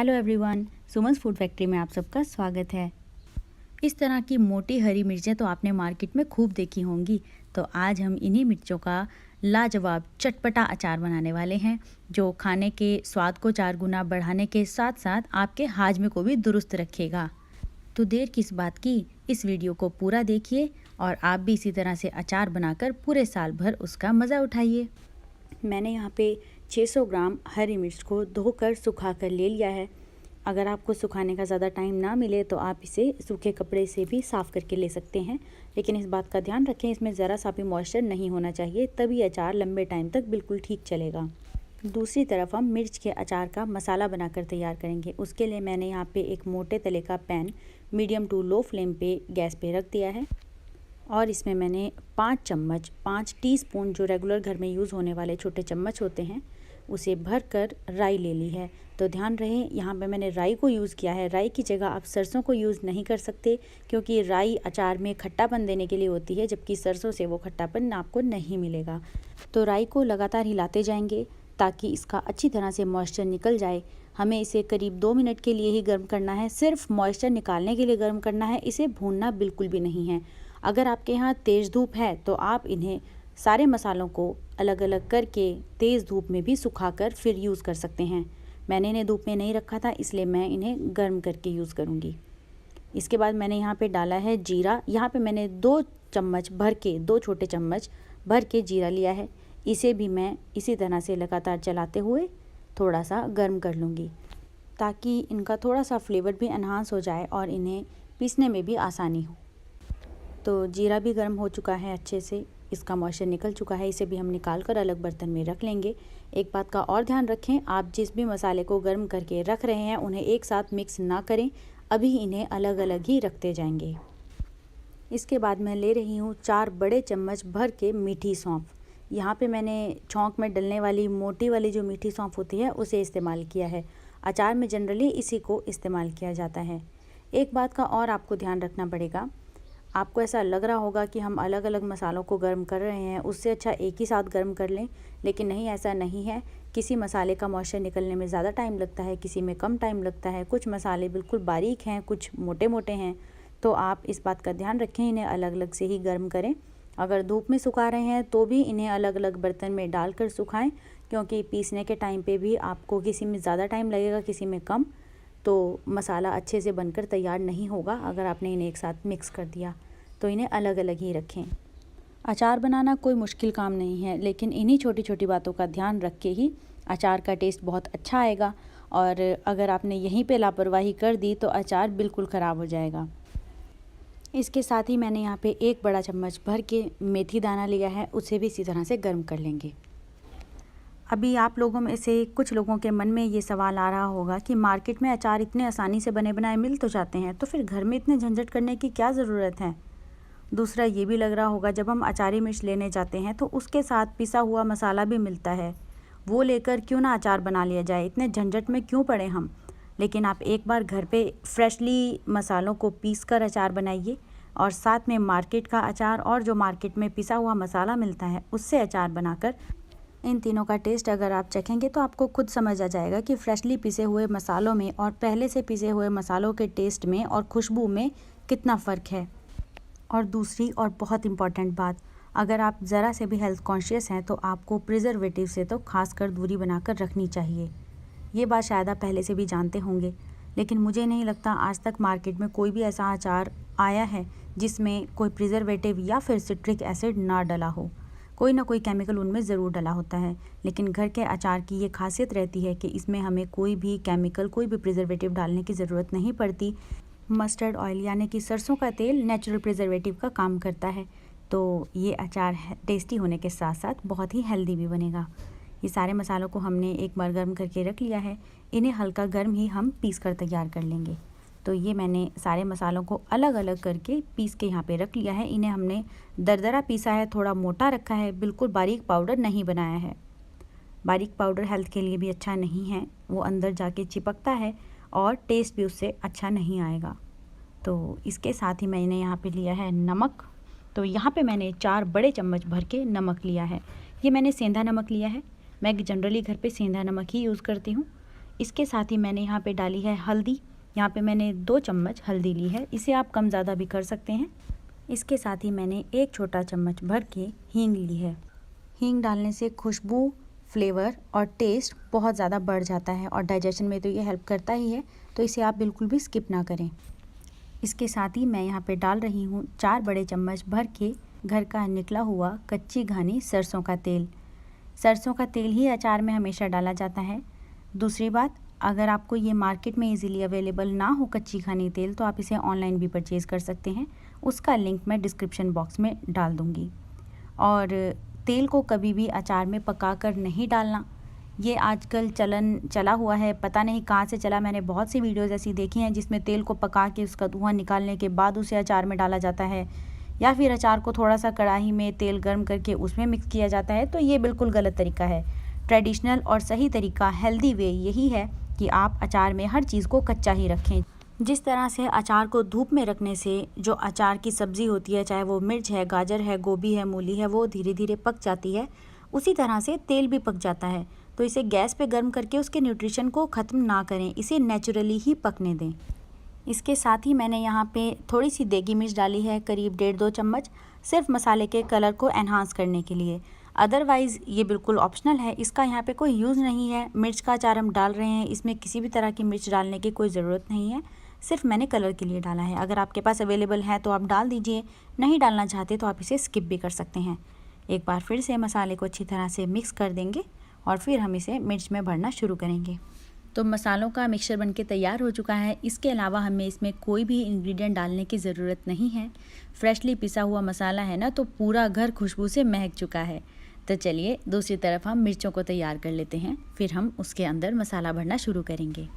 Hello everyone, Suman's food factory में आप सबका स्वागत है। इस तरह की मोटी हरी मिर्चें तो आपने मार्केट में खूब देखी होंगी। तो आज हम इन्हीं मिर्चों का लाजवाब चटपटा अचार बनाने वाले हैं, जो खाने के स्वाद को 4 गुना बढ़ाने के साथ साथ आपके हाजमे को भी दुरुस्त रखेगा। तो देर किस बात की, इस वीडियो को पूरा देखिए और आप भी इसी तरह से अचार बनाकर पूरे साल भर उसका मज़ा उठाइए। मैंने यहाँ पे 600 ग्राम हरी मिर्च को धोकर सुखा कर ले लिया है। अगर आपको सुखाने का ज़्यादा टाइम ना मिले तो आप इसे सूखे कपड़े से भी साफ़ करके ले सकते हैं, लेकिन इस बात का ध्यान रखें इसमें ज़रा सा भी मॉइस्चर नहीं होना चाहिए, तभी अचार लंबे टाइम तक बिल्कुल ठीक चलेगा। दूसरी तरफ हम मिर्च के अचार का मसाला बनाकर तैयार करेंगे। उसके लिए मैंने यहाँ पे एक मोटे तले का pan medium to low flame पे गैस पे रख दिया है और इसमें मैंने 5 टीस्पून जो रेगुलर घर में यूज़ होने वाले छोटे चम्मच होते हैं उसे भरकर राई ले ली है। तो ध्यान रहे यहाँ पे मैंने राई को यूज़ किया है। राई की जगह आप सरसों को यूज़ नहीं कर सकते, क्योंकि राई अचार में खट्टापन देने के लिए होती है, जबकि सरसों से वो खट्टापन आपको नहीं मिलेगा। तो राई को लगातार हिलाते जाएंगे ताकि इसका अच्छी तरह से मॉइस्चर निकल जाए। हमें इसे करीब 2 मिनट के लिए ही गर्म करना है, सिर्फ मॉइस्चर निकालने के लिए गर्म करना है, इसे भूनना बिल्कुल भी नहीं है। अगर आपके यहाँ तेज़ धूप है तो आप इन्हें सारे मसालों को अलग अलग करके तेज़ धूप में भी सुखाकर फिर यूज़ कर सकते हैं। मैंने इन्हें धूप में नहीं रखा था, इसलिए मैं इन्हें गर्म करके यूज़ करूँगी। इसके बाद मैंने यहाँ पे डाला है जीरा। यहाँ पे मैंने 2 छोटे चम्मच भर के जीरा लिया है। इसे भी मैं इसी तरह से लगातार चलाते हुए थोड़ा सा गर्म कर लूँगी, ताकि इनका थोड़ा सा फ्लेवर भी एनहांस हो जाए और इन्हें पीसने में भी आसानी हो। तो जीरा भी गर्म हो चुका है, अच्छे से इसका मॉइस्चर निकल चुका है। इसे भी हम निकाल कर अलग बर्तन में रख लेंगे। एक बात का और ध्यान रखें, आप जिस भी मसाले को गर्म करके रख रहे हैं उन्हें एक साथ मिक्स ना करें, अभी इन्हें अलग अलग ही रखते जाएंगे। इसके बाद मैं ले रही हूँ 4 बड़े चम्मच भर के मीठी सौंफ। यहाँ पे मैंने छौंक में डलने वाली मोटी वाली जो मीठी सौंफ होती है उसे इस्तेमाल किया है। अचार में जनरली इसी को इस्तेमाल किया जाता है। एक बात का और आपको ध्यान रखना पड़ेगा, आपको ऐसा लग रहा होगा कि हम अलग अलग मसालों को गर्म कर रहे हैं, उससे अच्छा एक ही साथ गर्म कर लें, लेकिन नहीं, ऐसा नहीं है। किसी मसाले का मॉइस्चर निकलने में ज़्यादा टाइम लगता है, किसी में कम टाइम लगता है। कुछ मसाले बिल्कुल बारीक हैं, कुछ मोटे मोटे हैं, तो आप इस बात का ध्यान रखें, इन्हें अलग अलग से ही गर्म करें। अगर धूप में सुखा रहे हैं तो भी इन्हें अलग अलग बर्तन में डालकर सुखाएं, क्योंकि पीसने के टाइम पे भी आपको किसी में ज़्यादा टाइम लगेगा, किसी में कम, तो मसाला अच्छे से बनकर तैयार नहीं होगा अगर आपने इन्हें एक साथ मिक्स कर दिया। तो इन्हें अलग अलग ही रखें। अचार बनाना कोई मुश्किल काम नहीं है, लेकिन इन्हीं छोटी छोटी बातों का ध्यान रख के ही अचार का टेस्ट बहुत अच्छा आएगा। और अगर आपने यहीं पे लापरवाही कर दी तो अचार बिल्कुल ख़राब हो जाएगा। इसके साथ ही मैंने यहाँ पे 1 बड़ा चम्मच भर के मेथी दाना लिया है, उसे भी इसी तरह से गर्म कर लेंगे। अभी आप लोगों में से कुछ लोगों के मन में ये सवाल आ रहा होगा कि मार्केट में अचार इतने आसानी से बने बनाए मिल तो जाते हैं, तो फिर घर में इतने झंझट करने की क्या ज़रूरत है। दूसरा ये भी लग रहा होगा, जब हम अचारी मिर्च लेने जाते हैं तो उसके साथ पिसा हुआ मसाला भी मिलता है, वो लेकर क्यों ना अचार बना लिया जाए, इतने झंझट में क्यों पड़े हम। लेकिन आप एक बार घर पे फ्रेशली मसालों को पीस कर अचार बनाइए और साथ में मार्केट का अचार और जो मार्केट में पिसा हुआ मसाला मिलता है उससे अचार बनाकर इन तीनों का टेस्ट अगर आप चखेंगे तो आपको खुद समझ आ जाएगा कि फ्रेशली पिसे हुए मसालों में और पहले से पिसे हुए मसालों के टेस्ट में और खुशबू में कितना फ़र्क है। और दूसरी और बहुत इम्पॉर्टेंट बात, अगर आप ज़रा से भी हेल्थ कॉन्शियस हैं तो आपको प्रिजर्वेटिव से तो खासकर दूरी बनाकर रखनी चाहिए। ये बात शायद आप पहले से भी जानते होंगे, लेकिन मुझे नहीं लगता आज तक मार्केट में कोई भी ऐसा अचार आया है जिसमें कोई प्रिजर्वेटिव या फिर सिट्रिक एसिड ना डला हो। कोई ना कोई केमिकल उनमें ज़रूर डला होता है, लेकिन घर के अचार की ये खासियत रहती है कि इसमें हमें कोई भी केमिकल, कोई भी प्रिजर्वेटिव डालने की ज़रूरत नहीं पड़ती। मस्टर्ड ऑयल यानी कि सरसों का तेल नेचुरल प्रिजर्वेटिव का काम करता है, तो ये अचार टेस्टी होने के साथ साथ बहुत ही हेल्दी भी बनेगा। ये सारे मसालों को हमने एक बार गर्म करके रख लिया है, इन्हें हल्का गर्म ही हम पीस कर तैयार कर लेंगे। तो ये मैंने सारे मसालों को अलग अलग करके पीस के यहाँ पे रख लिया है। इन्हें हमने दरदरा पीसा है, थोड़ा मोटा रखा है, बिल्कुल बारीक पाउडर नहीं बनाया है। बारीक पाउडर हेल्थ के लिए भी अच्छा नहीं है, वो अंदर जाके चिपकता है और टेस्ट भी उससे अच्छा नहीं आएगा। तो इसके साथ ही मैंने यहाँ पे लिया है नमक। तो यहाँ पे मैंने 4 बड़े चम्मच भर के नमक लिया है। ये मैंने सेंधा नमक लिया है, मैं जनरली घर पे सेंधा नमक ही यूज़ करती हूँ। इसके साथ ही मैंने यहाँ पे डाली है हल्दी। यहाँ पे मैंने 2 चम्मच हल्दी ली है, इसे आप कम ज़्यादा भी कर सकते हैं। इसके साथ ही मैंने 1 छोटा चम्मच भर के हींग ली है। हींग डालने से खुशबू, फ्लेवर और टेस्ट बहुत ज़्यादा बढ़ जाता है और डाइजेशन में तो ये हेल्प करता ही है, तो इसे आप बिल्कुल भी स्किप ना करें। इसके साथ ही मैं यहाँ पे डाल रही हूँ 4 बड़े चम्मच भर के घर का निकला हुआ कच्ची घानी सरसों का तेल। सरसों का तेल ही अचार में हमेशा डाला जाता है। दूसरी बात, अगर आपको ये मार्केट में इजीली अवेलेबल ना हो कच्ची घानी तेल, तो आप इसे ऑनलाइन भी परचेज़ कर सकते हैं। उसका लिंक मैं डिस्क्रिप्शन बॉक्स में डाल दूँगी। और तेल को कभी भी अचार में पकाकर नहीं डालना, ये आजकल चलन चला हुआ है, पता नहीं कहाँ से चला। मैंने बहुत सी वीडियोज़ ऐसी देखी हैं जिसमें तेल को पका के उसका धुआं निकालने के बाद उसे अचार में डाला जाता है, या फिर अचार को थोड़ा सा कढ़ाई में तेल गर्म करके उसमें मिक्स किया जाता है। तो ये बिल्कुल गलत तरीका है। ट्रेडिशनल और सही तरीका, हेल्दी वे यही है कि आप अचार में हर चीज़ को कच्चा ही रखें। जिस तरह से अचार को धूप में रखने से जो अचार की सब्ज़ी होती है, चाहे वो मिर्च है, गाजर है, गोभी है, मूली है, वो धीरे धीरे पक जाती है, उसी तरह से तेल भी पक जाता है। तो इसे गैस पे गर्म करके उसके न्यूट्रिशन को ख़त्म ना करें, इसे नेचुरली ही पकने दें। इसके साथ ही मैंने यहाँ पे थोड़ी सी देगी मिर्च डाली है, करीब 1.5-2 चम्मच, सिर्फ मसाले के कलर को एनहांस करने के लिए। अदरवाइज़ ये बिल्कुल ऑप्शनल है, इसका यहाँ पे कोई यूज़ नहीं है। मिर्च का अचार हम डाल रहे हैं, इसमें किसी भी तरह की मिर्च डालने की कोई ज़रूरत नहीं है, सिर्फ मैंने कलर के लिए डाला है। अगर आपके पास अवेलेबल है तो आप डाल दीजिए, नहीं डालना चाहते तो आप इसे स्किप भी कर सकते हैं। एक बार फिर से मसाले को अच्छी तरह से मिक्स कर देंगे और फिर हम इसे मिर्च में भरना शुरू करेंगे। तो मसालों का मिक्सचर बनके तैयार हो चुका है। इसके अलावा हमें इसमें कोई भी इंग्रेडिएंट डालने की ज़रूरत नहीं है। फ्रेशली पिसा हुआ मसाला है ना, तो पूरा घर खुशबू से महक चुका है। तो चलिए दूसरी तरफ हम मिर्चों को तैयार कर लेते हैं, फिर हम उसके अंदर मसाला भरना शुरू करेंगे।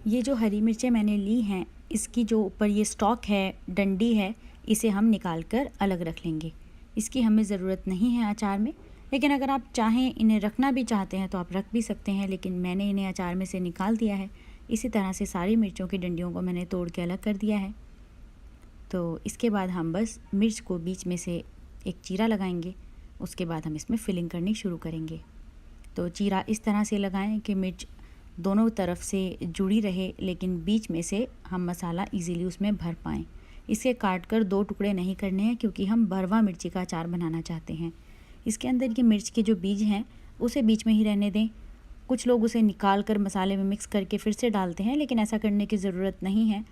ये जो हरी मिर्चें मैंने ली हैं, इसकी जो ऊपर ये स्टॉक है, डंडी है, इसे हम निकाल कर अलग रख लेंगे। इसकी हमें ज़रूरत नहीं है अचार में, लेकिन अगर आप चाहें इन्हें रखना भी चाहते हैं तो आप रख भी सकते हैं, लेकिन मैंने इन्हें अचार में से निकाल दिया है। इसी तरह से सारी मिर्चों की डंडियों को मैंने तोड़ के अलग कर दिया है। तो इसके बाद हम बस मिर्च को बीच में से एक चीरा लगाएंगे, उसके बाद हम इसमें फिलिंग करनी शुरू करेंगे। तो चीरा इस तरह से लगाएं कि मिर्च दोनों तरफ से जुड़ी रहे, लेकिन बीच में से हम मसाला इजीली उसमें भर पाएँ। इसे काट कर 2 टुकड़े नहीं करने हैं, क्योंकि हम भरवा मिर्ची का अचार बनाना चाहते हैं। इसके अंदर ये मिर्च के जो बीज हैं उसे बीच में ही रहने दें। कुछ लोग उसे निकाल कर मसाले में मिक्स करके फिर से डालते हैं, लेकिन ऐसा करने की ज़रूरत नहीं है।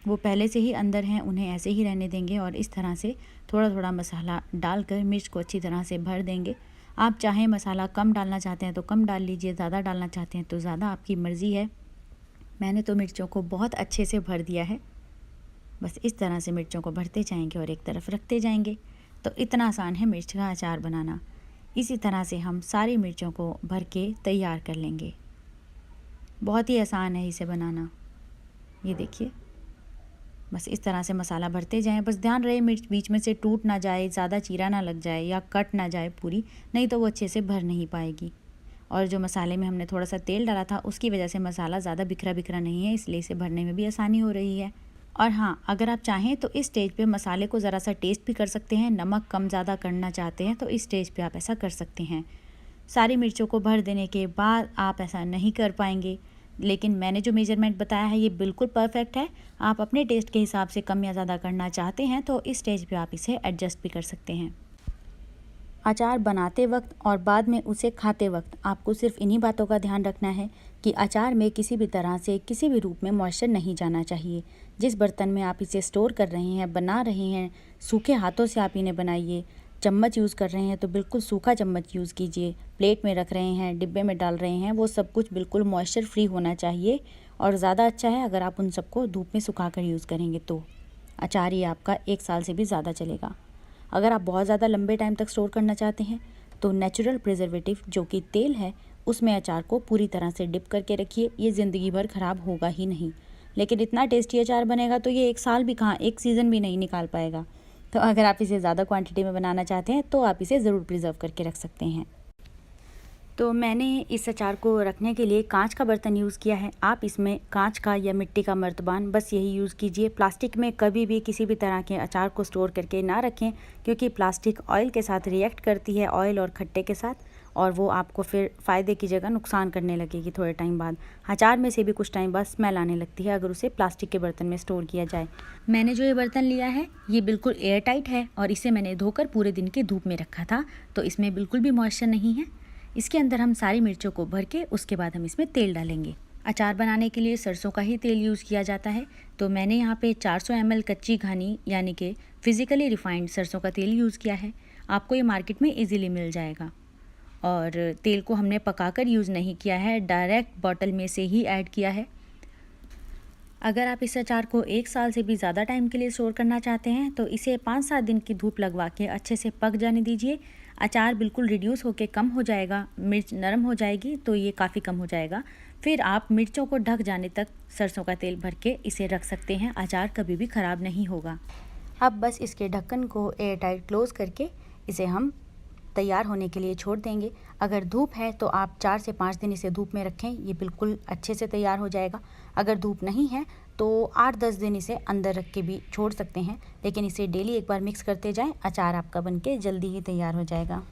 वो पहले से ही अंदर हैं, उन्हें ऐसे ही रहने देंगे और इस तरह से थोड़ा थोड़ा मसाला डालकर मिर्च को अच्छी तरह से भर देंगे। आप चाहें मसाला कम डालना चाहते हैं तो कम डाल लीजिए, ज़्यादा डालना चाहते हैं तो ज़्यादा, आपकी मर्ज़ी है। मैंने तो मिर्चों को बहुत अच्छे से भर दिया है। बस इस तरह से मिर्चों को भरते जाएंगे और एक तरफ रखते जाएंगे। तो इतना आसान है मिर्च का अचार बनाना। इसी तरह से हम सारी मिर्चों को भर के तैयार कर लेंगे। बहुत ही आसान है इसे बनाना। ये देखिए, बस इस तरह से मसाला भरते जाएं। बस ध्यान रहे मिर्च बीच में से टूट ना जाए, ज़्यादा चीरा ना लग जाए या कट ना जाए पूरी, नहीं तो वो अच्छे से भर नहीं पाएगी। और जो मसाले में हमने थोड़ा सा तेल डाला था, उसकी वजह से मसाला ज़्यादा बिखरा बिखरा नहीं है, इसलिए इसे भरने में भी आसानी हो रही है। और हाँ, अगर आप चाहें तो इस स्टेज पे मसाले को ज़रा सा टेस्ट भी कर सकते हैं। नमक कम ज़्यादा करना चाहते हैं तो इस स्टेज पे आप ऐसा कर सकते हैं। सारी मिर्चों को भर देने के बाद आप ऐसा नहीं कर पाएंगे, लेकिन मैंने जो मेजरमेंट बताया है ये बिल्कुल परफेक्ट है। आप अपने टेस्ट के हिसाब से कम या ज़्यादा करना चाहते हैं तो इस स्टेज पे आप इसे एडजस्ट भी कर सकते हैं। अचार बनाते वक्त और बाद में उसे खाते वक्त आपको सिर्फ इन्हीं बातों का ध्यान रखना है कि अचार में किसी भी तरह से, किसी भी रूप में मॉइस्चर नहीं जाना चाहिए। जिस बर्तन में आप इसे स्टोर कर रहे हैं, बना रहे हैं, सूखे हाथों से आप इन्हें बनाइए। चम्मच यूज़ कर रहे हैं तो बिल्कुल सूखा चम्मच यूज़ कीजिए। प्लेट में रख रहे हैं, डिब्बे में डाल रहे हैं, वो सब कुछ बिल्कुल मॉइस्चर फ्री होना चाहिए। और ज़्यादा अच्छा है अगर आप उन सबको धूप में सुखा कर यूज़ करेंगे तो अचार ये आपका 1 साल से भी ज़्यादा चलेगा। अगर आप बहुत ज़्यादा लंबे टाइम तक स्टोर करना चाहते हैं तो नेचुरल प्रिजर्वेटिव जो कि तेल है, उसमें अचार को पूरी तरह से डिप करके रखिए। ये ज़िंदगी भर ख़राब होगा ही नहीं, लेकिन इतना टेस्टी अचार बनेगा तो ये 1 साल भी कहाँ, 1 सीज़न भी नहीं निकाल पाएगा। तो अगर आप इसे ज़्यादा क्वांटिटी में बनाना चाहते हैं तो आप इसे ज़रूर प्रिजर्व करके रख सकते हैं। तो मैंने इस अचार को रखने के लिए कांच का बर्तन यूज़ किया है। आप इसमें कांच का या मिट्टी का मर्तबान, बस यही यूज़ कीजिए। प्लास्टिक में कभी भी किसी भी तरह के अचार को स्टोर करके ना रखें, क्योंकि प्लास्टिक ऑयल के साथ रिएक्ट करती है, ऑयल और खट्टे के साथ, और वो आपको फिर फ़ायदे की जगह नुकसान करने लगेगी थोड़े टाइम बाद। अचार में से भी कुछ टाइम बाद स्मेल आने लगती है अगर उसे प्लास्टिक के बर्तन में स्टोर किया जाए। मैंने जो ये बर्तन लिया है ये बिल्कुल एयर टाइट है और इसे मैंने धोकर पूरे दिन की धूप में रखा था, तो इसमें बिल्कुल भी मॉइस्चर नहीं है। इसके अंदर हम सारी मिर्चों को भर के उसके बाद हम इसमें तेल डालेंगे। अचार बनाने के लिए सरसों का ही तेल यूज़ किया जाता है, तो मैंने यहाँ पे 400 ml कच्ची घानी यानी कि फिज़िकली रिफाइंड सरसों का तेल यूज़ किया है। आपको ये मार्केट में इजीली मिल जाएगा। और तेल को हमने पकाकर यूज़ नहीं किया है, डायरेक्ट बॉटल में से ही ऐड किया है। अगर आप इस अचार को 1 साल से भी ज़्यादा टाइम के लिए स्टोर करना चाहते हैं तो इसे 5-7 दिन की धूप लगवा के अच्छे से पक जाने दीजिए। अचार बिल्कुल रिड्यूस होकर कम हो जाएगा, मिर्च नरम हो जाएगी तो ये काफ़ी कम हो जाएगा। फिर आप मिर्चों को ढक जाने तक सरसों का तेल भर के इसे रख सकते हैं। अचार कभी भी ख़राब नहीं होगा। अब बस इसके ढक्कन को एयर टाइट क्लोज़ करके इसे हम तैयार होने के लिए छोड़ देंगे। अगर धूप है तो आप 4 से 5 दिन इसे धूप में रखें, ये बिल्कुल अच्छे से तैयार हो जाएगा। अगर धूप नहीं है तो 8-10 दिन इसे अंदर रख के भी छोड़ सकते हैं, लेकिन इसे डेली एक बार मिक्स करते जाएं। अचार आपका बनके जल्दी ही तैयार हो जाएगा।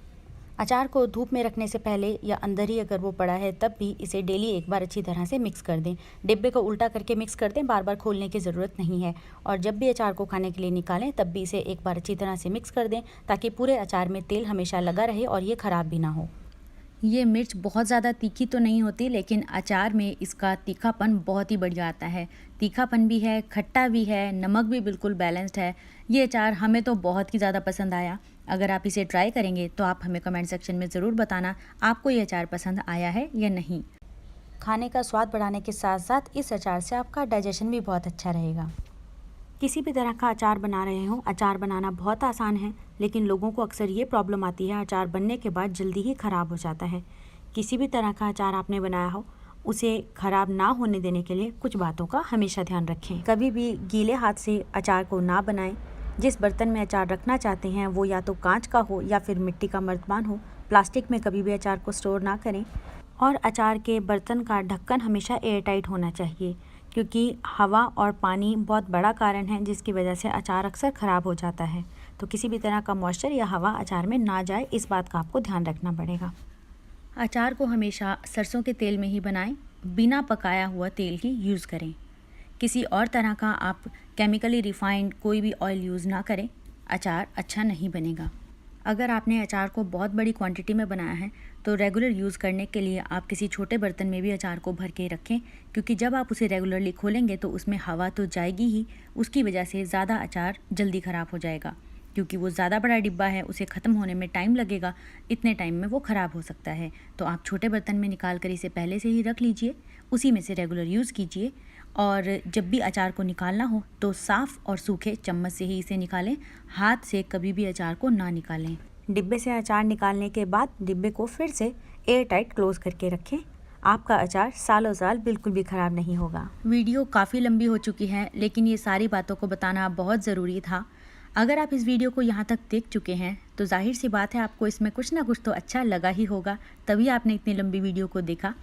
अचार को धूप में रखने से पहले या अंदर ही अगर वो पड़ा है तब भी इसे डेली एक बार अच्छी तरह से मिक्स कर दें। डिब्बे को उल्टा करके मिक्स कर दें, बार बार खोलने की ज़रूरत नहीं है। और जब भी अचार को खाने के लिए निकालें तब भी इसे एक बार अच्छी तरह से मिक्स कर दें ताकि पूरे अचार में तेल हमेशा लगा रहे और ये ख़राब भी ना हो। ये मिर्च बहुत ज़्यादा तीखी तो नहीं होती, लेकिन अचार में इसका तीखापन बहुत ही बढ़िया आता है। तीखापन भी है, खट्टा भी है, नमक भी बिल्कुल बैलेंस्ड है। ये अचार हमें तो बहुत ही ज़्यादा पसंद आया। अगर आप इसे ट्राई करेंगे तो आप हमें कमेंट सेक्शन में ज़रूर बताना आपको ये अचार पसंद आया है या नहीं। खाने का स्वाद बढ़ाने के साथ साथ इस अचार से आपका डाइजेशन भी बहुत अच्छा रहेगा। किसी भी तरह का अचार बना रहे हो, अचार बनाना बहुत आसान है, लेकिन लोगों को अक्सर ये प्रॉब्लम आती है अचार बनने के बाद जल्दी ही ख़राब हो जाता है। किसी भी तरह का अचार आपने बनाया हो उसे ख़राब ना होने देने के लिए कुछ बातों का हमेशा ध्यान रखें। कभी भी गीले हाथ से अचार को ना बनाएं। जिस बर्तन में अचार रखना चाहते हैं वो या तो कांच का हो या फिर मिट्टी का मर्तबान हो। प्लास्टिक में कभी भी अचार को स्टोर ना करें। और अचार के बर्तन का ढक्कन हमेशा एयर टाइट होना चाहिए, क्योंकि हवा और पानी बहुत बड़ा कारण है जिसकी वजह से अचार अक्सर ख़राब हो जाता है। तो किसी भी तरह का मॉइस्चर या हवा अचार में ना जाए, इस बात का आपको ध्यान रखना पड़ेगा। अचार को हमेशा सरसों के तेल में ही बनाएं, बिना पकाया हुआ तेल ही यूज़ करें। किसी और तरह का आप केमिकली रिफाइंड कोई भी ऑयल यूज़ ना करें, अचार अच्छा नहीं बनेगा। अगर आपने अचार को बहुत बड़ी क्वांटिटी में बनाया है तो रेगुलर यूज़ करने के लिए आप किसी छोटे बर्तन में भी अचार को भर के रखें, क्योंकि जब आप उसे रेगुलरली खोलेंगे तो उसमें हवा तो जाएगी ही, उसकी वजह से ज़्यादा अचार जल्दी ख़राब हो जाएगा। क्योंकि वो ज़्यादा बड़ा डिब्बा है, उसे ख़त्म होने में टाइम लगेगा, इतने टाइम में वो ख़राब हो सकता है। तो आप छोटे बर्तन में निकाल कर इसे पहले से ही रख लीजिए, उसी में से रेगुलर यूज़ कीजिए। और जब भी अचार को निकालना हो तो साफ़ और सूखे चम्मच से ही इसे निकालें, हाथ से कभी भी अचार को ना निकालें। डिब्बे से अचार निकालने के बाद डिब्बे को फिर से एयर टाइट क्लोज़ करके रखें। आपका अचार सालों साल बिल्कुल भी ख़राब नहीं होगा। वीडियो काफ़ी लंबी हो चुकी है, लेकिन ये सारी बातों को बताना बहुत ज़रूरी था। अगर आप इस वीडियो को यहाँ तक देख चुके हैं तो जाहिर सी बात है आपको इसमें कुछ ना कुछ तो अच्छा लगा ही होगा, तभी आपने इतनी लंबी वीडियो को देखा।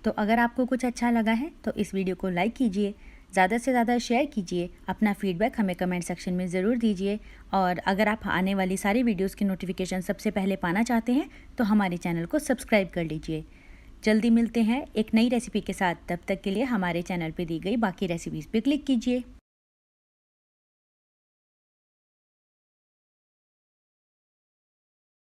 तो अगर आपको कुछ अच्छा लगा है तो इस वीडियो को लाइक कीजिए, ज़्यादा से ज़्यादा शेयर कीजिए, अपना फीडबैक हमें कमेंट सेक्शन में ज़रूर दीजिए। और अगर आप आने वाली सारी वीडियोस की नोटिफिकेशन सबसे पहले पाना चाहते हैं तो हमारे चैनल को सब्सक्राइब कर लीजिए। जल्दी मिलते हैं एक नई रेसिपी के साथ, तब तक के लिए हमारे चैनल पर दी गई बाकी रेसिपीज़ पे क्लिक कीजिए।